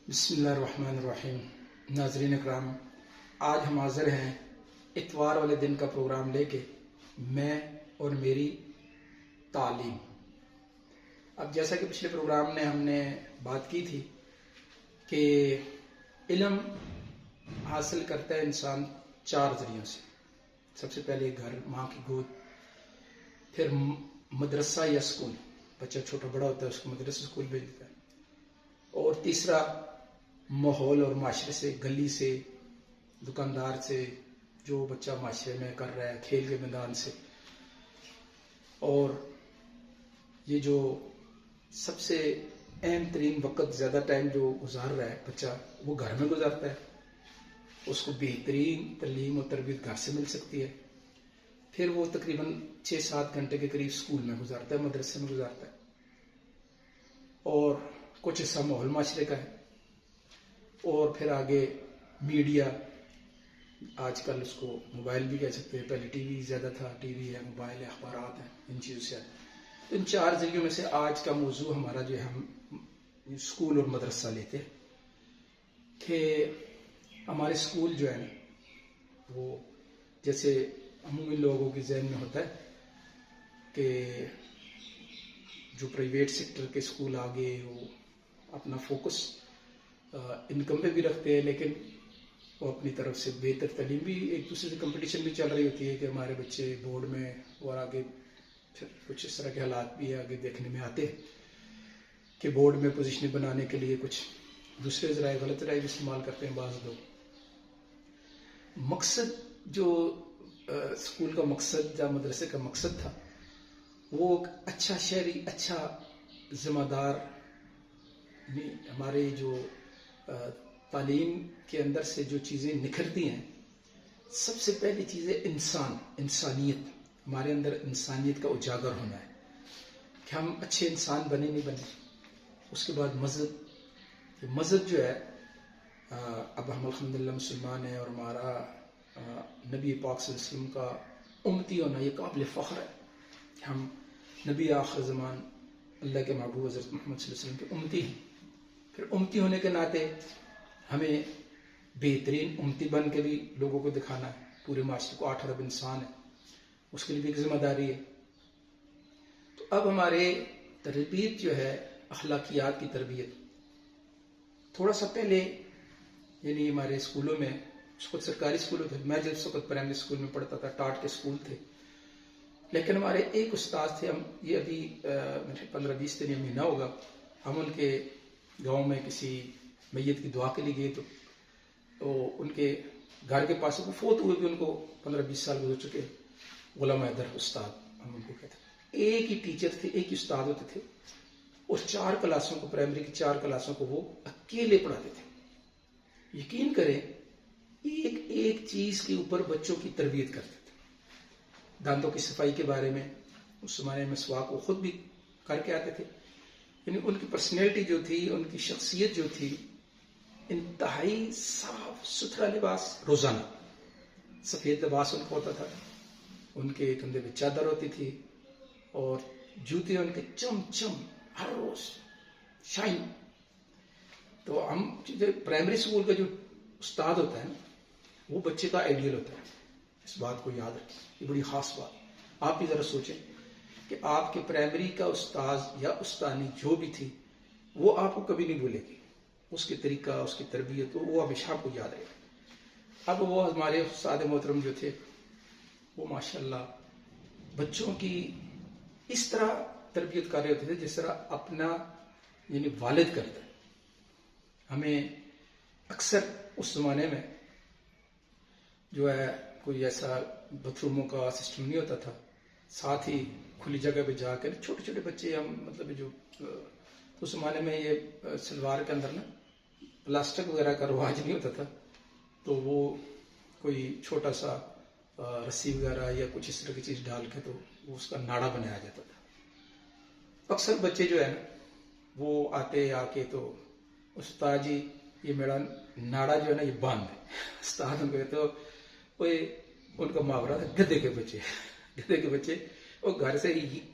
بسم اللہ الرحمن الرحیم۔ ناظرین اکرام، آج ہم حاضر ہیں اتوار والے دن کا پروگرام لے کے، میں اور میری تعلیم۔ اب جیسا کہ پچھلے پروگرام میں ہم نے بات کی تھی کہ علم حاصل کرتا ہے انسان 4 ذریعوں سے۔ سب سے پہلے گھر، ماں کی گود، پھر مدرسہ یا اسکول، بچہ چھوٹا بڑا ہوتا ہے اس کو مدرسہ اسکول بھیج دیتا ہے، اور تیسرا ماحول اور معاشرے سے، گلی سے، دکاندار سے، جو بچہ معاشرے میں کر رہا ہے، کھیل کے میدان سے، اور یہ جو سب سے اہم ترین وقت، زیادہ ٹائم جو گزار رہا ہے بچہ، وہ گھر میں گزارتا ہے۔ اس کو بہترین تعلیم و تربیت گھر سے مل سکتی ہے۔ پھر وہ تقریباً 6-7 گھنٹے کے قریب اسکول میں گزارتا ہے، مدرسے میں گزارتا ہے، اور کچھ حصہ ماحول معاشرے کا ہے، اور پھر آگے میڈیا، آج کل اس کو موبائل بھی کہہ سکتے ہیں، پہلے ٹی وی زیادہ تھا، ٹی وی ہے، موبائل ہے، اخبارات ہیں، ان چیزوں سے آتے۔ ان 4 ذریعوں میں سے آج کا موضوع ہمارا جو ہے، ہم اسکول اور مدرسہ لیتے ہیں کہ ہمارے اسکول جو ہے وہ جیسے عمومی لوگوں کے ذہن میں ہوتا ہے کہ جو پرائیویٹ سیکٹر کے اسکول آگے وہ اپنا فوکس انکم پہ بھی رکھتے ہیں، لیکن وہ اپنی طرف سے بہتر تعلیم بھی، ایک دوسرے سے کمپٹیشن بھی چل رہی ہوتی ہے کہ ہمارے بچے بورڈ میں، اور آگے پھر کچھ اس طرح کے حالات بھی آگے دیکھنے میں آتے ہیں کہ بورڈ میں پوزیشن بنانے کے لیے کچھ دوسرے ذرائع، غلط ذرائع بھی استعمال کرتے ہیں بعض لوگ۔ مقصد جو اسکول کا مقصد یا مدرسے کا مقصد تھا، وہ اچھا شہری، اچھا ذمہ دار، ہمارے جو تعلیم کے اندر سے جو چیزیں نکھرتی ہیں، سب سے پہلی چیز ہے انسانیت۔ ہمارے اندر انسانیت کا اجاگر ہونا ہے کہ ہم اچھے انسان بنے نہیں بنے۔ اس کے بعد مذہب جو ہے، اب ہم الحمدللہ مسلمان ہیں، اور ہمارا نبی پاک صلی اللہ علیہ وسلم کا امتی ہونا یہ قابل فخر ہے کہ ہم نبی آخر زمان اللہ کے محبوب حضرت محمد صلی اللہ علیہ وسلم کے امتی ہیں۔ پھر امتی ہونے کے ناطے ہمیں بہترین امتی بن کے بھی لوگوں کو دکھانا ہے، پورے معاشرے کو، 8 ارب انسان ہے، اس کے لیے بھی ایک ذمہ داری ہے۔ تو اب ہمارے تربیت جو ہے، اخلاقیات کی تربیت، تھوڑا سا پہلے یعنی ہمارے اسکولوں میں، اس وقت سرکاری اسکولوں تھے، میں جس وقت پرائمری اسکول میں پڑھتا تھا، ٹاٹ کے اسکول تھے، لیکن ہمارے ایک استاد تھے، ہم یہ ابھی 15-20 دن یا مہینہ ہوگا، ہم ان کے گاؤں میں کسی میت کی دعا کے لیے گئے، تو ان کے گھر کے پاس، وہ فوت ہوئے بھی، ان کو 15-20 سال گزر چکے، غلام حیدر استاد ہم ان کو کہتے ہیں۔ ایک ہی ٹیچر تھے، ایک ہی استاد ہوتے تھے، اور 4 کلاسوں کو، پرائمری کی 4 کلاسوں کو وہ اکیلے پڑھاتے تھے۔ یقین کریں، ایک چیز کے اوپر بچوں کی تربیت کرتے تھے۔ دانتوں کی صفائی کے بارے میں، اس زمانے میں مسواک وہ خود بھی کر کے آتے تھے، یعنی ان کی پرسنالٹی جو تھی، ان کی شخصیت جو تھی، انتہائی صاف ستھرا لباس، روزانہ سفید لباس ان کا ہوتا تھا، ان کے کندھے پہ چادر ہوتی تھی، اور جوتے ان کے چم چم ہر روز شائن۔ تو ہم پرائمری اسکول کا جو استاد ہوتا ہے، وہ بچے کا آئیڈیل ہوتا ہے، اس بات کو یاد رکھیں، یہ بڑی خاص بات۔ آپ بھی ذرا سوچیں کہ آپ کے پرائمری کا استاذ یا استانی جو بھی تھی، وہ آپ کو کبھی نہیں بھولے گی، اس کے طریقہ، اس کی تربیت، وہ ہمیشہ آپ کو یاد رہے گا۔ اب وہ ہمارے استاد محترم جو تھے، وہ ماشاءاللہ بچوں کی اس طرح تربیت کر رہے ہوتے تھے جس طرح اپنا یعنی والد کرتا ہے۔ ہمیں اکثر اس زمانے میں جو ہے کوئی ایسا باتھ روموں کا سسٹم نہیں ہوتا تھا، ساتھ ہی کھلی جگہ پہ جا کر چھوٹے چھوٹے بچے، ہم مطلب جو اس زمانے میں یہ سلوار کے اندر نا پلاسٹک وغیرہ کا رواج نہیں ہوتا تھا، تو وہ کوئی چھوٹا سا رسی وغیرہ یا کچھ اس طرح کی چیز ڈال کے تو وہ اس کا ناڑا بنایا جاتا تھا۔ اکثر بچے جو ہے نا، وہ آ کے تو استاد جی یہ میرا ناڑا جو ہے نا یہ باندھ ہے، استاد ہم کہتے ہو، ان کا محاورہ تھا گدھے کے بچے، وہ گھر سے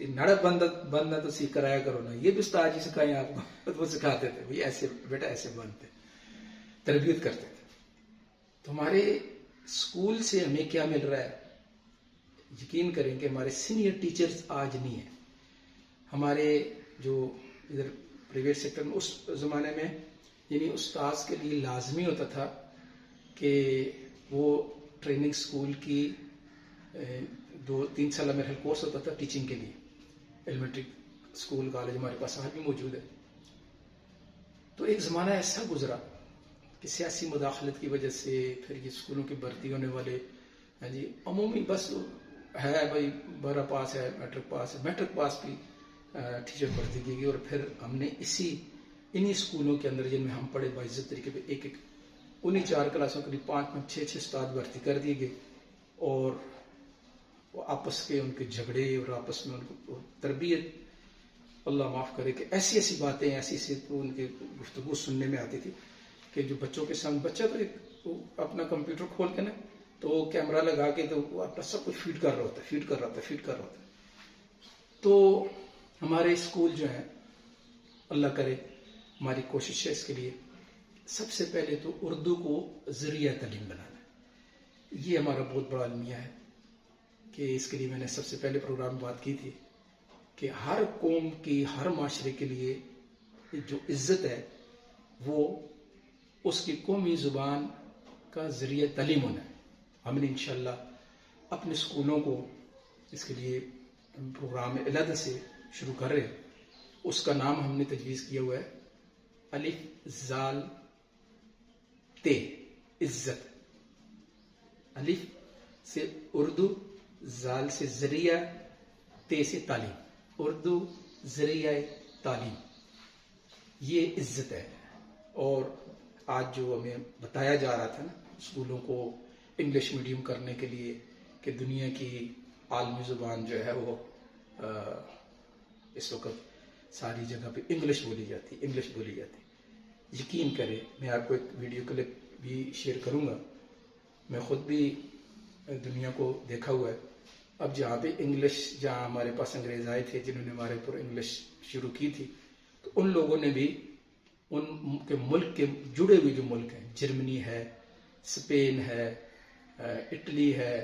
ناڑا بندنا تو سیکھ کر آیا کرو نا، یہ بھی استاد جی سکھائیں آپ کو، وہ سکھاتے تھے بھائی ایسے بیٹا ایسے بنتے۔ تربیت کرتے تھے. تو ہمارے اسکول سے ہمیں کیا مل رہا ہے؟ یقین کریں کہ ہمارے سینئر ٹیچرز آج نہیں ہیں. ہمارے جو ادھر پرائیویٹ سیکٹر میں اس زمانے میں یعنی استاذ کے لیے لازمی ہوتا تھا کہ وہ ٹریننگ اسکول کی 2-3 سالہ میرا کورس ہوتا تھا ٹیچنگ کے لیے. ایلیمنٹری اسکول کالج ہمارے پاس آج بھی موجود ہے. تو ایک زمانہ ایسا گزرا کہ سیاسی مداخلت کی وجہ سے پھر یہ اسکولوں کی بھرتی ہونے والے جی عمومی بس ہے بھائی 12 پاس ہے, میٹرک پاس ہے, میٹرک پاس بھی ٹیچر بھرتی کی گئی. اور پھر ہم نے انہی اسکولوں کے اندر جن میں ہم پڑھے باعزت طریقے پہ ایک انہی 4 کلاسوں کے لیے 5-6 استاد بھرتی کر دیے گئے. اور وہ آپس کے ان کے جھگڑے اور آپس میں ان کو تربیت, اللہ معاف کرے کہ ایسی ایسی باتیں ایسی ان کے گفتگو سننے میں آتی تھی کہ جو بچوں کے سامنے بچہ تو اپنا کمپیوٹر کھول کے نا تو کیمرہ لگا کے تو وہ اپنا سب کچھ فیڈ کر رہا ہوتا ہے. تو ہمارے اسکول جو ہیں اللہ کرے ہماری کوشش ہے اس کے لیے سب سے پہلے تو اردو کو ذریعہ تعلیم بنانا. یہ ہمارا بہت بڑا المیہ ہے کہ اس کے لیے میں نے سب سے پہلے پروگرام بات کی تھی کہ ہر قوم کی ہر معاشرے کے لیے جو عزت ہے وہ اس کی قومی زبان کا ذریعہ تعلیم ہونا ہے. ہم نے انشاءاللہ اپنے اسکولوں کو اس کے لیے پروگرام علیحدہ سے شروع کر رہے ہیں. اس کا نام ہم نے تجویز کیا ہوا ہے الف زال تے عزت. الف سے اردو, زال سے ذریعہ, تے سے تعلیم. اردو ذریعہ تعلیم, یہ عزت ہے. اور آج جو ہمیں بتایا جا رہا تھا نا اسکولوں کو انگلش میڈیم کرنے کے لیے کہ دنیا کی عالمی زبان جو ہے وہ اس وقت ساری جگہ پہ انگلش بولی جاتی. یقین کرے میں آپ کو ایک ویڈیو کلپ بھی شیئر کروں گا. میں خود بھی دنیا کو دیکھا ہوا ہے. اب جہاں پہ انگلش, جہاں ہمارے پاس انگریز آئے تھے جنہوں نے ہمارے اوپر انگلش شروع کی تھی, تو ان لوگوں نے بھی ان کے ملک کے جڑے ہوئے جو ملک ہیں, جرمنی ہے, اسپین ہے, اٹلی ہے,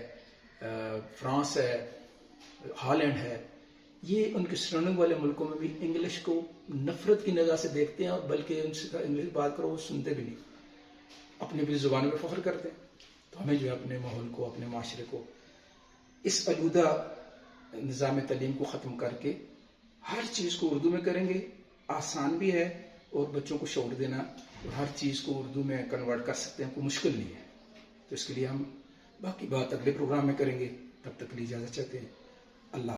فرانس ہے, ہالینڈ ہے, یہ ان کے سراؤنڈنگ والے ملکوں میں بھی انگلش کو نفرت کی نگاہ سے دیکھتے ہیں. اور بلکہ ان سے انگلش بات کرو وہ سنتے بھی نہیں, اپنی بھی زبانوں میں فخر کرتے ہیں. تو ہمیں جو ہے اپنے ماحول کو, اپنے معاشرے کو اس آلودہ نظام تعلیم کو ختم کر کے ہر چیز کو اردو میں کریں گے. آسان بھی ہے اور بچوں کو شعور دینا اور ہر چیز کو اردو میں کنورٹ کر سکتے ہیں, کوئی مشکل نہیں ہے. تو اس کے لیے ہم باقی بات اگلے پروگرام میں کریں گے. تب تک کے لیے اجازت چاہتے ہیں. اللہ